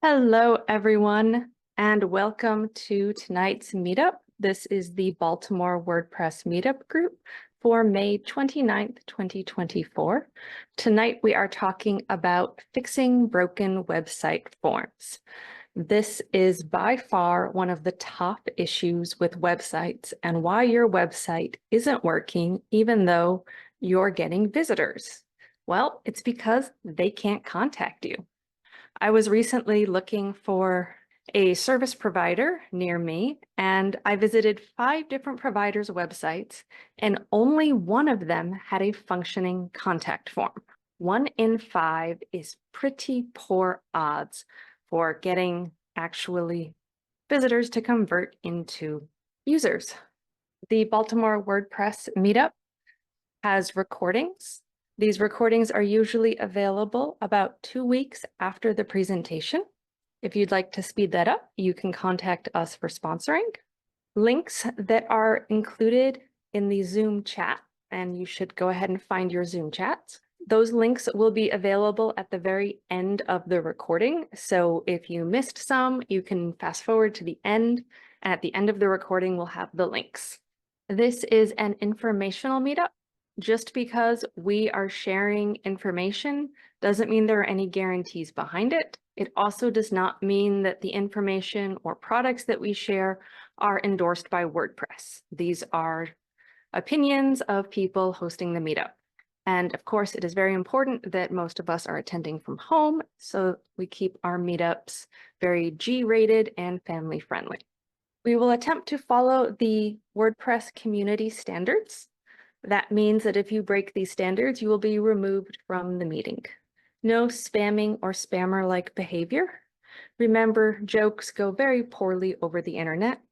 Hello, everyone, and welcome to tonight's meetup. This is the Baltimore WordPress Meetup Group for May 29th, 2024. Tonight, we are talking about fixing broken website forms. This is by far one of the top issues with websites and why your website isn't working even though you're getting visitors. Well, it's because they can't contact you. I was recently looking for a service provider near me, and I visited 5 different providers' websites, and only one of them had a functioning contact form. 1 in 5 is pretty poor odds for getting actually visitors to convert into users. The Baltimore WordPress Meetup has recordings. These recordings are usually available about 2 weeks after the presentation. If you'd like to speed that up, you can contact us for sponsoring. Links that are included in the Zoom chat, and you should go ahead and find your Zoom chats. Those links will be available at the very end of the recording. So if you missed some, you can fast forward to the end, and at the end of the recording, we'll have the links. This is an informational meetup. Just because we are sharing information doesn't mean there are any guarantees behind it. It also does not mean that the information or products that we share are endorsed by WordPress. These are opinions of people hosting the meetup. And of course, it is very important that most of us are attending from home, so we keep our meetups very G-rated and family-friendly. We will attempt to follow the WordPress community standards. That means that if you break these standards, you will be removed from the meeting. No spamming or spammer-like behavior. Remember, jokes go very poorly over the internet.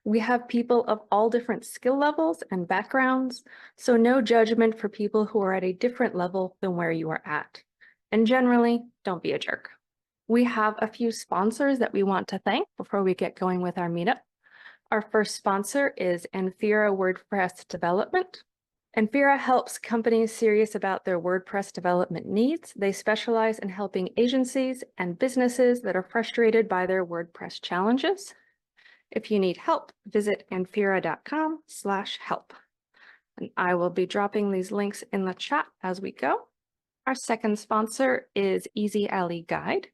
We have people of all different skill levels and backgrounds, so no judgment for people who are at a different level than where you are at. And generally, don't be a jerk. We have a few sponsors that we want to thank before we get going with our meetup. Our first sponsor is Anfira WordPress Development. Anfira helps companies serious about their WordPress development needs. They specialize in helping agencies and businesses that are frustrated by their WordPress challenges. If you need help, visit anfira.com/help. And I will be dropping these links in the chat as we go. Our second sponsor is EasyAlley Guide.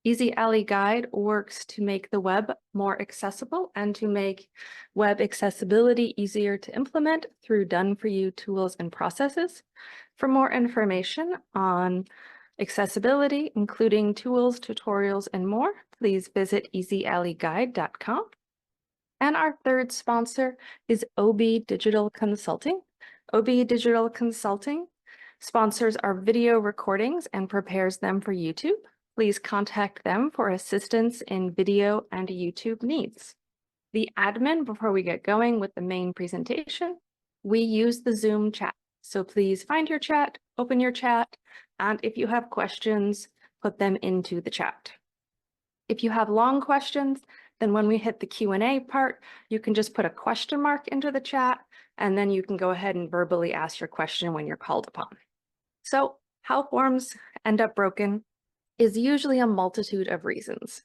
EasyAlley Guide works to make the web more accessible and to make web accessibility easier to implement through done-for-you tools and processes. For more information on accessibility, including tools, tutorials, and more, please visit easyalleyguide.com. And our third sponsor is OB Digital Consulting. OB Digital Consulting sponsors our video recordings and prepares them for YouTube. Please contact them for assistance in video and YouTube needs. The admin, before we get going with the main presentation, we use the Zoom chat. So please find your chat, open your chat, and if you have questions, put them into the chat. If you have long questions, then when we hit the Q&A part, you can just put a question mark into the chat, and then you can go ahead and verbally ask your question when you're called upon. So how forms end up broken is usually a multitude of reasons.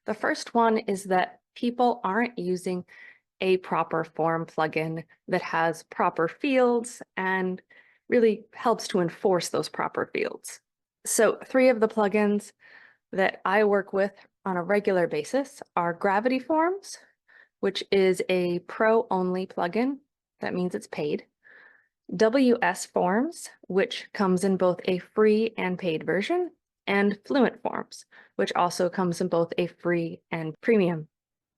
The first one is that people aren't using a proper form plugin that has proper fields and really helps to enforce those proper fields. So 3 of the plugins that I work with on a regular basis are Gravity Forms, which is a pro-only plugin. That means it's paid. WS Forms, which comes in both a free and paid version, and Fluent Forms, which also comes in both a free and premium.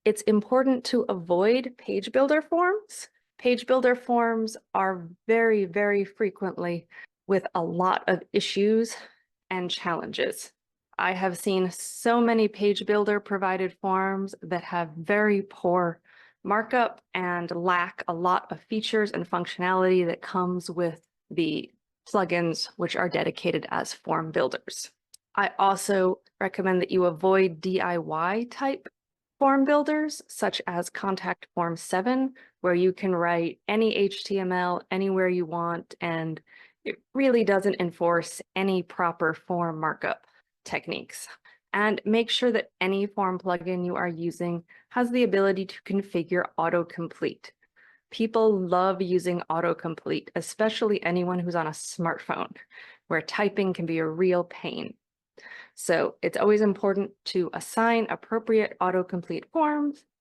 It's important to avoid page builder forms. Page builder forms are very, very frequently with a lot of issues and challenges. I have seen so many page builder provided forms that have very poor markup and lack a lot of features and functionality that comes with the plugins which are dedicated as form builders. I also recommend that you avoid DIY type form builders, such as Contact Form 7, where you can write any HTML anywhere you want, and it really doesn't enforce any proper form markup techniques. And make sure that any form plugin you are using has the ability to configure autocomplete. People love using autocomplete, especially anyone who's on a smartphone, where typing can be a real pain. So it's always important to assign appropriate autocomplete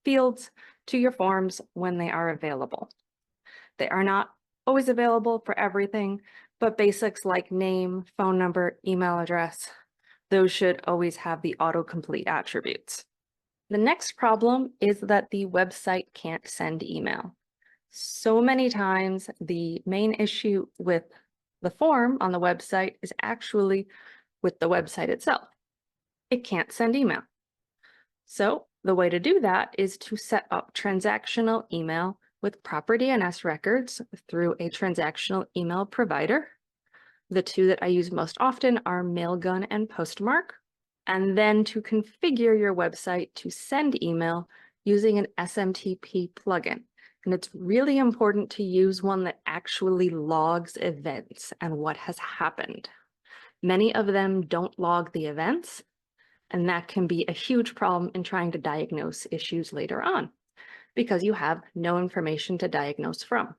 fields to your forms when they are available. They are not always available for everything, but basics like name, phone number, email address, those should always have the autocomplete attributes. The next problem is that the website can't send email. So many times the main issue with the form on the website is actually with the website itself. It can't send email. So the way to do that is to set up transactional email with proper DNS records through a transactional email provider. The two that I use most often are Mailgun and Postmark, and then to configure your website to send email using an SMTP plugin. And it's really important to use one that actually logs events and what has happened. Many of them don't log the events, and that can be a huge problem in trying to diagnose issues later on because you have no information to diagnose from.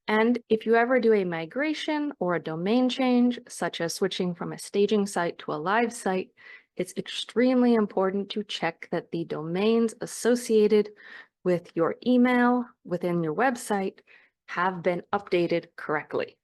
And if you ever do a migration or a domain change, such as switching from a staging site to a live site, it's extremely important to check that the domains associated with your email within your website have been updated correctly.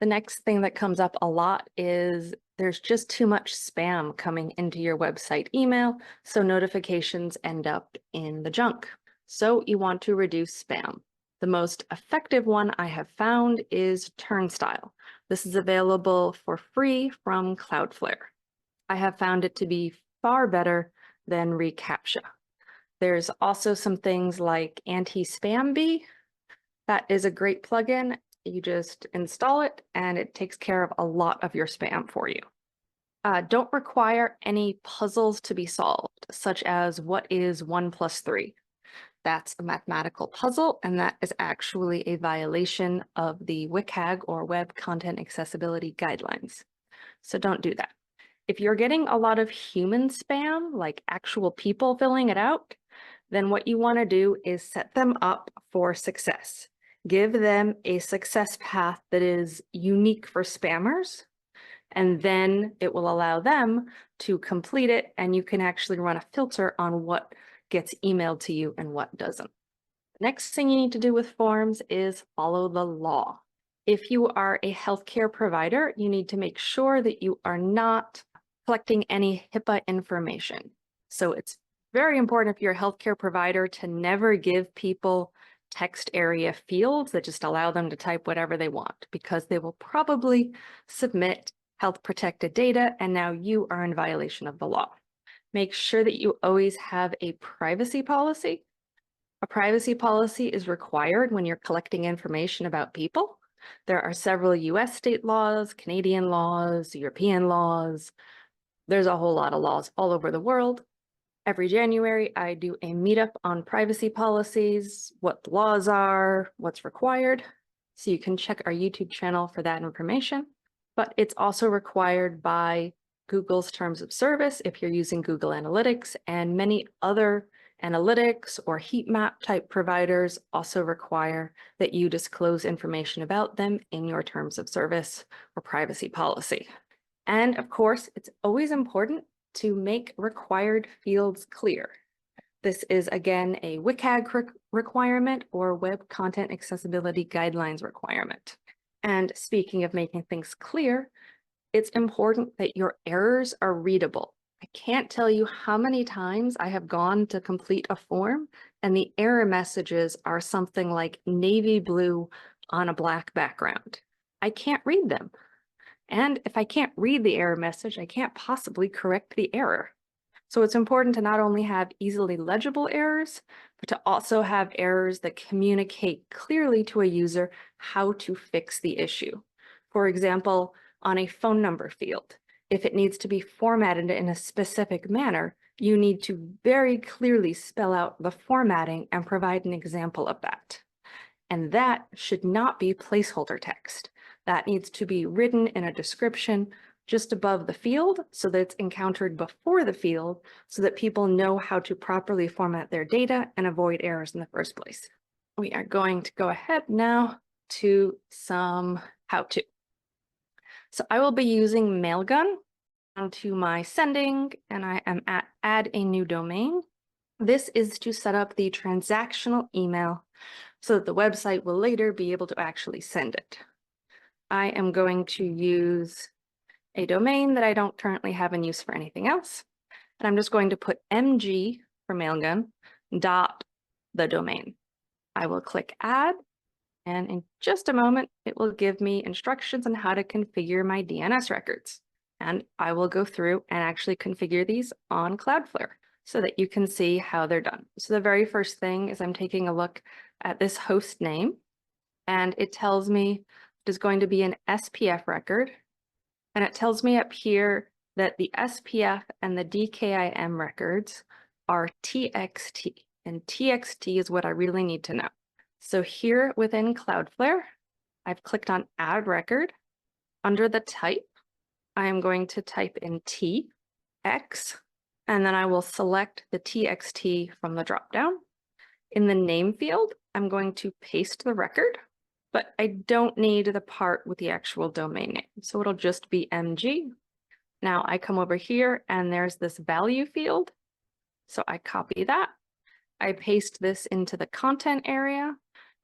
The next thing that comes up a lot is there's just too much spam coming into your website email, so notifications end up in the junk. So you want to reduce spam. The most effective one I have found is Turnstile. This is available for free from Cloudflare. I have found it to be far better than reCAPTCHA. There's also some things like Anti-SpamBee. That is a great plugin. You just install it and it takes care of a lot of your spam for you. Don't require any puzzles to be solved, such as what is 1 + 3? That's a mathematical puzzle, and that is actually a violation of the WCAG or Web Content Accessibility Guidelines. So don't do that. If you're getting a lot of human spam, like actual people filling it out, then what you want to do is set them up for success. Give them a success path that is unique for spammers, and then it will allow them to complete it, and you can actually run a filter on what gets emailed to you and what doesn't. The next thing you need to do with forms is follow the law. If you are a healthcare provider, you need to make sure that you are not collecting any HIPAA information. So it's very important if you're a healthcare provider to never give people text area fields that just allow them to type whatever they want, because they will probably submit health protected data, and now you are in violation of the law. Make sure that you always have a privacy policy. A privacy policy is required when you're collecting information about people. There are several US state laws, Canadian laws, European laws. There's a whole lot of laws all over the world. Every January, I do a meetup on privacy policies, what the laws are, what's required. So you can check our YouTube channel for that information. But it's also required by Google's terms of service if you're using Google Analytics, and many other analytics or heat map type providers also require that you disclose information about them in your terms of service or privacy policy. And of course, it's always important to make required fields clear. This is again a WCAG requirement or Web Content Accessibility Guidelines requirement. And speaking of making things clear, it's important that your errors are readable. I can't tell you how many times I have gone to complete a form and the error messages are something like navy blue on a black background. I can't read them. And if I can't read the error message, I can't possibly correct the error. So it's important to not only have easily legible errors, but to also have errors that communicate clearly to a user how to fix the issue. For example, on a phone number field, if it needs to be formatted in a specific manner, you need to very clearly spell out the formatting and provide an example of that. And that should not be placeholder text. That needs to be written in a description just above the field so that it's encountered before the field so that people know how to properly format their data and avoid errors in the first place. We are going to go ahead now to some how-to. So I will be using Mailgun onto my sending, and I am at add a new domain. This is to set up the transactional email so that the website will later be able to actually send it. I am going to use a domain that I don't currently have in use for anything else. And I'm just going to put mg for Mailgun dot the domain. I will click add, and in just a moment, it will give me instructions on how to configure my DNS records. And I will go through and actually configure these on Cloudflare so that you can see how they're done. So the very first thing is I'm taking a look at this host name, and it tells me it is going to be an SPF record. And it tells me up here that the SPF and the DKIM records are TXT, and TXT is what I really need to know. So here within Cloudflare, I've clicked on Add Record. Under the type, I am going to type in TX, and then I will select the TXT from the dropdown. In the name field, I'm going to paste the record, but I don't need the part with the actual domain name. So it'll just be MG. Now I come over here and there's this value field. So I copy that. I paste this into the content area.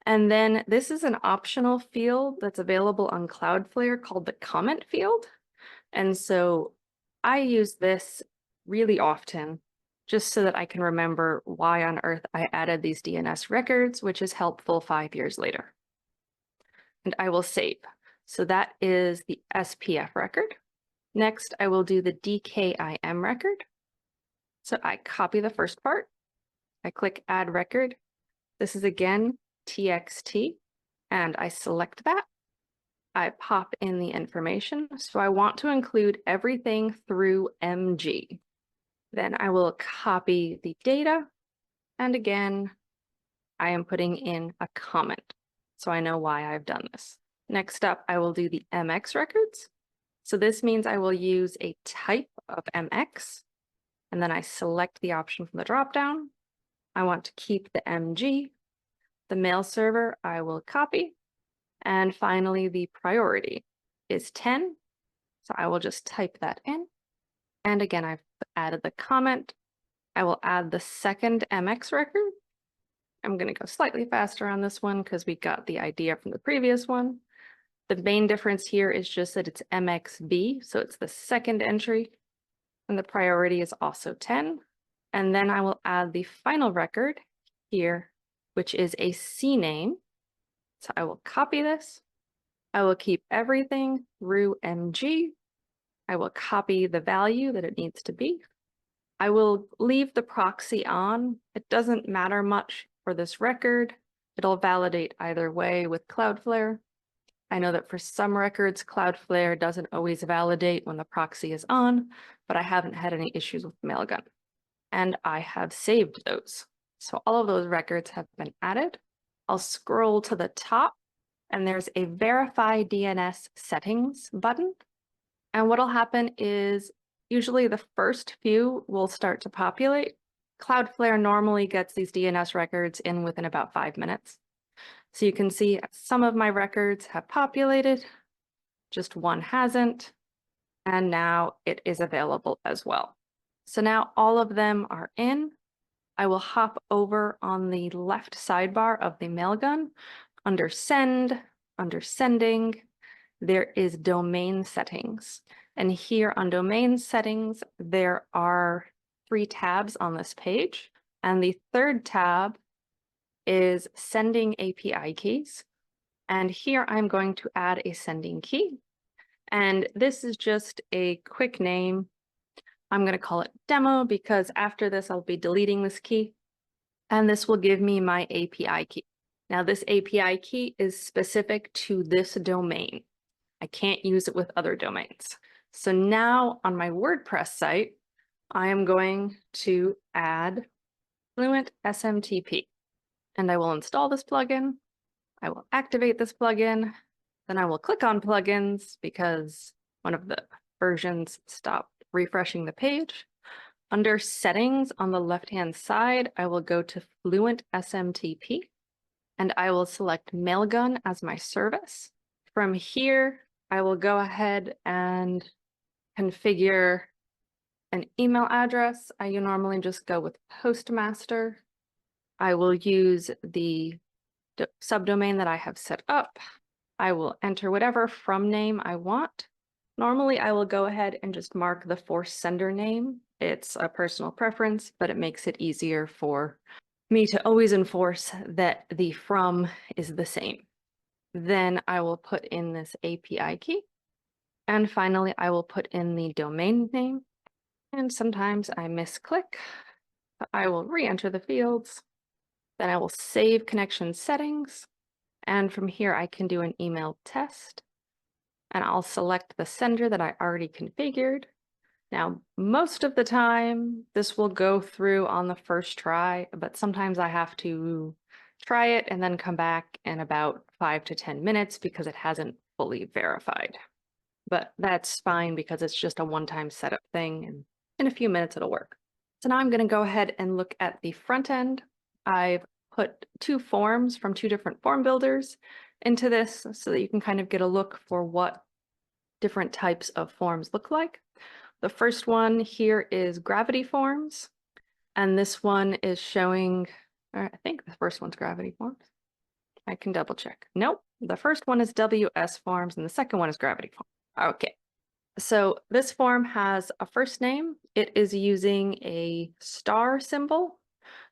And then this is an optional field that's available on Cloudflare called the comment field. And so I use this really often just so that I can remember why on earth I added these DNS records, which is helpful 5 years later. And I will save. So that is the SPF record. Next, I will do the DKIM record. So I copy the first part. I click Add Record. This is again TXT, and I select that. I pop in the information. So I want to include everything through MG. Then I will copy the data. And again, I am putting in a comment, so I know why I've done this. Next up, I will do the MX records. So this means I will use a type of MX, and then I select the option from the dropdown. I want to keep the MG. The mail server I will copy. And finally, the priority is 10. So I will just type that in. And again, I've added the comment. I will add the second MX record. I'm going to go slightly faster on this one because we got the idea from the previous one. The main difference here is just that it's MXB, so it's the second entry, and the priority is also 10. And then I will add the final record here, which is a CNAME. So I will copy this. I will keep everything through MG. I will copy the value that it needs to be. I will leave the proxy on. It doesn't matter much for this record. It'll validate either way with Cloudflare. I know that for some records, Cloudflare doesn't always validate when the proxy is on, but I haven't had any issues with Mailgun. And I have saved those. So all of those records have been added. I'll scroll to the top, and there's a Verify DNS Settings button. And what'll happen is usually the first few will start to populate. Cloudflare normally gets these DNS records in within about 5 minutes. So you can see some of my records have populated, just one hasn't, and now it is available as well. So now all of them are in. I will hop over on the left sidebar of the Mailgun. Under Send, under Sending, there is Domain Settings. And here on Domain Settings, there are 3 tabs on this page. And the third tab is Sending API Keys. And here I'm going to add a sending key. And this is just a quick name. I'm going to call it Demo because after this, I'll be deleting this key. And this will give me my API key. Now, this API key is specific to this domain. I can't use it with other domains. So now on my WordPress site, I am going to add Fluent SMTP. And I will install this plugin. I will activate this plugin. Then I will click on plugins because one of the versions stop refreshing the page. Under settings on the left-hand side, I will go to Fluent SMTP and I will select Mailgun as my service. From here, I will go ahead and configure an email address. I normally just go with Postmaster. I will use the subdomain that I have set up. I will enter whatever from name I want. Normally, I will go ahead and just mark the force sender name. It's a personal preference, but it makes it easier for me to always enforce that the from is the same. Then I will put in this API key. And finally, I will put in the domain name. And sometimes I misclick. I will re-enter the fields. Then I will save connection settings. And from here, I can do an email test. And I'll select the sender that I already configured. Now, most of the time, this will go through on the first try, but sometimes I have to try it and then come back in about 5 to 10 minutes because it hasn't fully verified. But that's fine because it's just a one-time setup thing, and in a few minutes it'll work. So now I'm going to go ahead and look at the front end. I've put 2 forms from 2 different form builders into this so that you can kind of get a look for what different types of forms look like. The first one here is Gravity Forms, and this one is showing, I think the first one's Gravity Forms. I can double check. Nope, the first one is WS Forms and the second one is Gravity Forms. Okay, so this form has a first name. It is using a star symbol.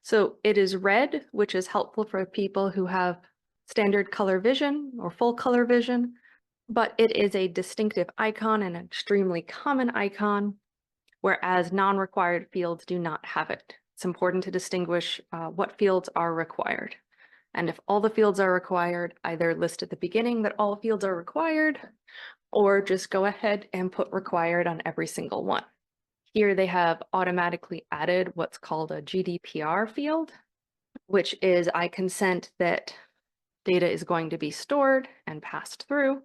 So it is red, which is helpful for people who have standard color vision or full color vision, but it is a distinctive icon and an extremely common icon, whereas non-required fields do not have it. It's important to distinguish what fields are required. And if all the fields are required, either list at the beginning that all fields are required, or just go ahead and put required on every single one. Here they have automatically added what's called a GDPR field, which is I consent that data is going to be stored and passed through.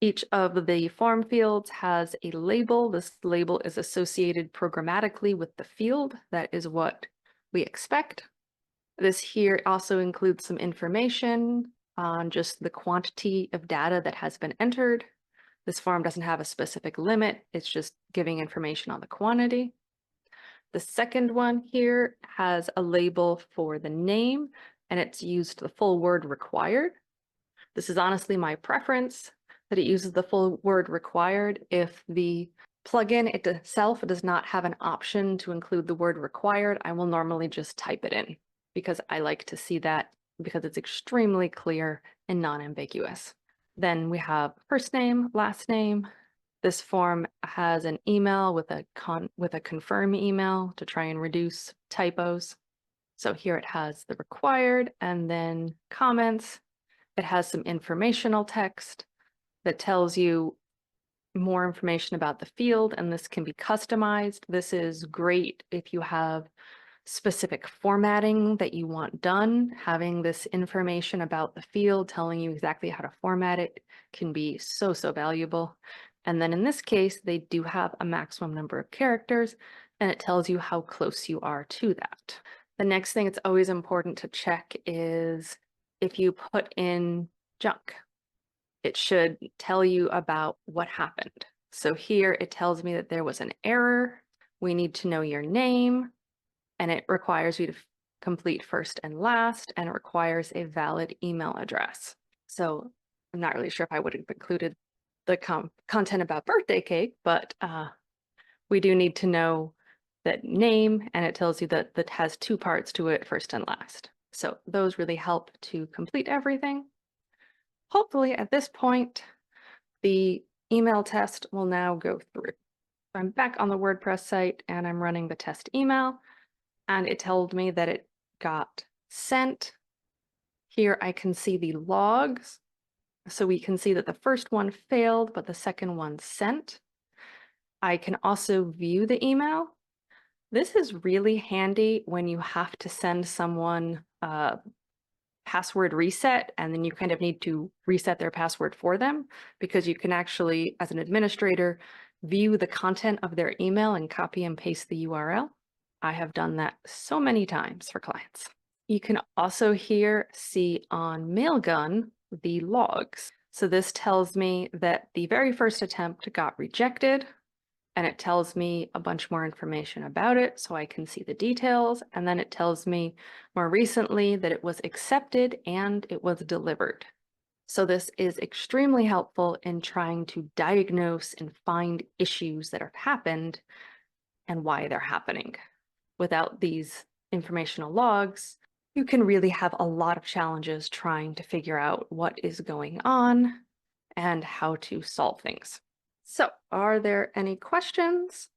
Each of the form fields has a label. This label is associated programmatically with the field. That is what we expect. This here also includes some information on just the quantity of data that has been entered. This form doesn't have a specific limit. It's just giving information on the quantity. The second one here has a label for the name, and it's used the full word required. This is honestly my preference, that it uses the full word required. If the plugin itself does not have an option to include the word required, I will normally just type it in because I like to see that because it's extremely clear and non-ambiguous. Then we have first name, last name. This form has an email with a confirm email to try and reduce typos. So here it has the required and then comments. It has some informational text that tells you more information about the field, and this can be customized. This is great if you have specific formatting that you want done. Having this information about the field telling you exactly how to format it can be so valuable. And then in this case, they do have a maximum number of characters, and it tells you how close you are to that. The next thing it's always important to check is if you put in junk, it should tell you about what happened. So here it tells me that there was an error. We need to know your name, and it requires you to complete first and last, and it requires a valid email address. So I'm not really sure if I would have included the content about birthday cake, but we do need to know that name, and it tells you that that has 2 parts to it, first and last. So those really help to complete everything. Hopefully at this point, the email test will now go through. I'm back on the WordPress site and I'm running the test email, and it told me that it got sent. Here I can see the logs. So we can see that the first one failed, but the second one sent. I can also view the email. This is really handy when you have to send someone a password reset, and then you kind of need to reset their password for them, because you can actually, as an administrator, view the content of their email and copy and paste the URL. I have done that so many times for clients. You can also here see on Mailgun the logs. So this tells me that the very first attempt got rejected, and it tells me a bunch more information about it so I can see the details. And then it tells me more recently that it was accepted and it was delivered. So this is extremely helpful in trying to diagnose and find issues that have happened and why they're happening. Without these informational logs, you can really have a lot of challenges trying to figure out what is going on and how to solve things. So, are there any questions?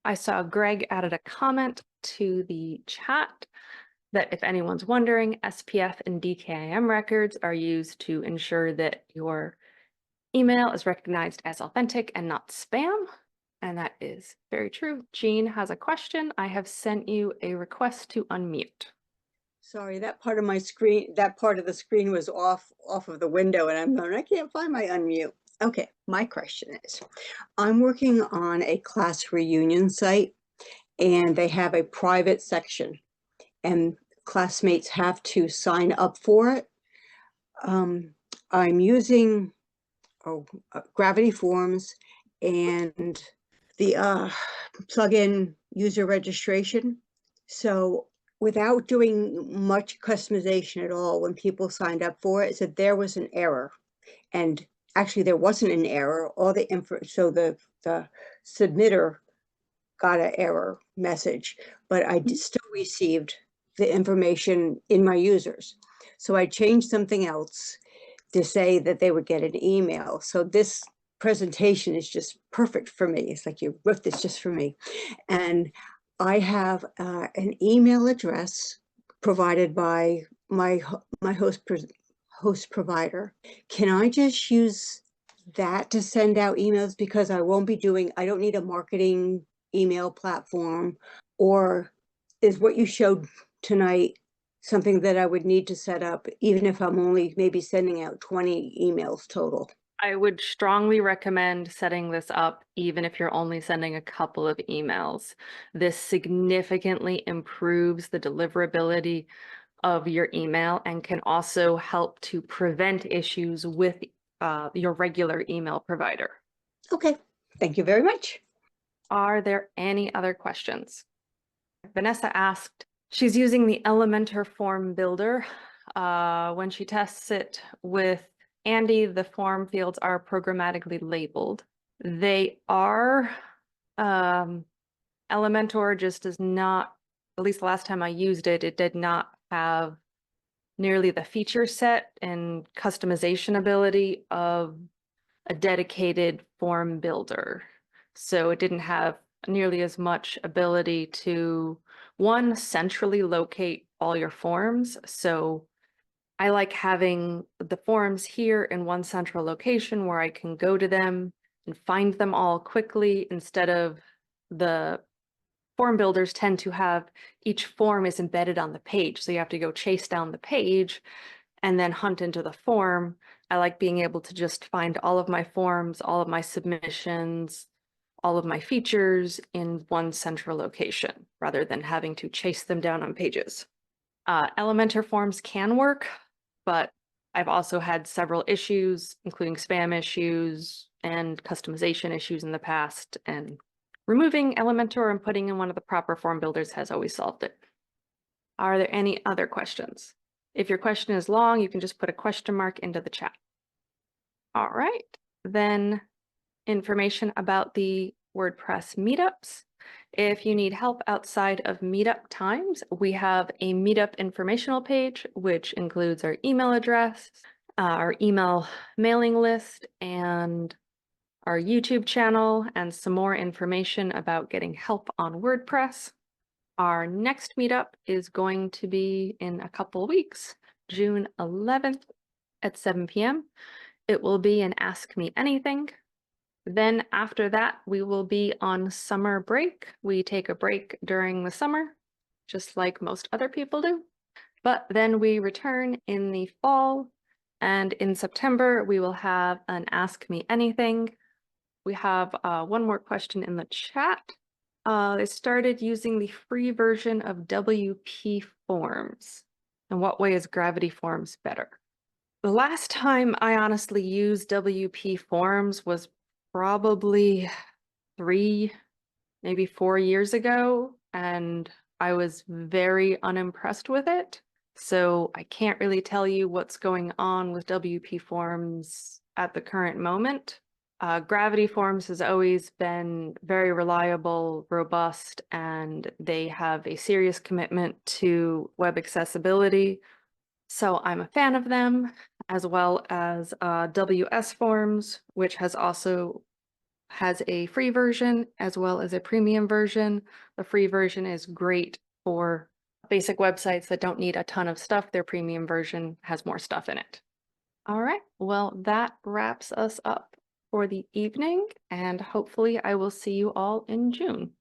I saw Greg added a comment to the chat that if anyone's wondering, SPF and DKIM records are used to ensure that your email is recognized as authentic and not spam. And that is very true. Jean has a question. I have sent you a request to unmute. Sorry, that part of my screen, that part of the screen was off of the window, and I'm going, I can't find my unmute. Okay, my question is, I'm working on a class reunion site, and they have a private section, and classmates have to sign up for it. I'm using Gravity Forms and the plugin user registration. So without doing much customization at all, when people signed up for it, it said there was an error. And actually there wasn't an error. All the info, so the submitter got an error message, but I still received the information in my users. So I changed something else to say that they would get an email. So this presentation is just perfect for me. It's like you wrote this just for me. And I have an email address provided by my host provider. Can I just use that to send out emails? Because I won't be doing, I don't need a marketing email platform. Or is what you showed tonight something that I would need to set up, even if I'm only maybe sending out 20 emails total? I would strongly recommend setting this up, even if you're only sending a couple of emails. This significantly improves the deliverability of your email and can also help to prevent issues with your regular email provider. Okay, thank you very much. Are there any other questions? Vanessa asked, she's using the Elementor form builder. When she tests it with Andy, the form fields are programmatically labeled. They are, Elementor just does not, at least the last time I used it, it did not have nearly the feature set and customization ability of a dedicated form builder. So it didn't have nearly as much ability to, one, centrally locate all your forms. So I like having the forms here in one central location where I can go to them and find them all quickly, instead of the form builders tend to have each form is embedded on the page. So you have to go chase down the page and then hunt into the form. I like being able to just find all of my forms, all of my submissions, all of my features in one central location, rather than having to chase them down on pages. Elementor forms can work, but I've also had several issues, including spam issues and customization issues in the past, and removing Elementor and putting in one of the proper form builders has always solved it. Are there any other questions? If your question is long, you can just put a question mark into the chat. All right, then information about the WordPress meetups. If you need help outside of meetup times, we have a meetup informational page, which includes our email address, our email mailing list, and our YouTube channel, and some more information about getting help on WordPress. Our next meetup is going to be in a couple of weeks, June 11th at 7 p.m. It will be an Ask Me Anything. Then after that, we will be on summer break. We take a break during the summer, just like most other people do. But then we return in the fall, and in September, we will have an Ask Me Anything we have one more question in the chat. They started using the free version of WP Forms. In what way is Gravity Forms better? The last time I honestly used WP Forms was probably 3, maybe 4 years ago, and I was very unimpressed with it. So I can't really tell you what's going on with WP Forms at the current moment. Gravity Forms has always been very reliable, robust, and they have a serious commitment to web accessibility. So I'm a fan of them, as well as WS Forms, which has a free version as well as a premium version. The free version is great for basic websites that don't need a ton of stuff. Their premium version has more stuff in it. All right, well, that wraps us up for the evening, and hopefully I will see you all in June.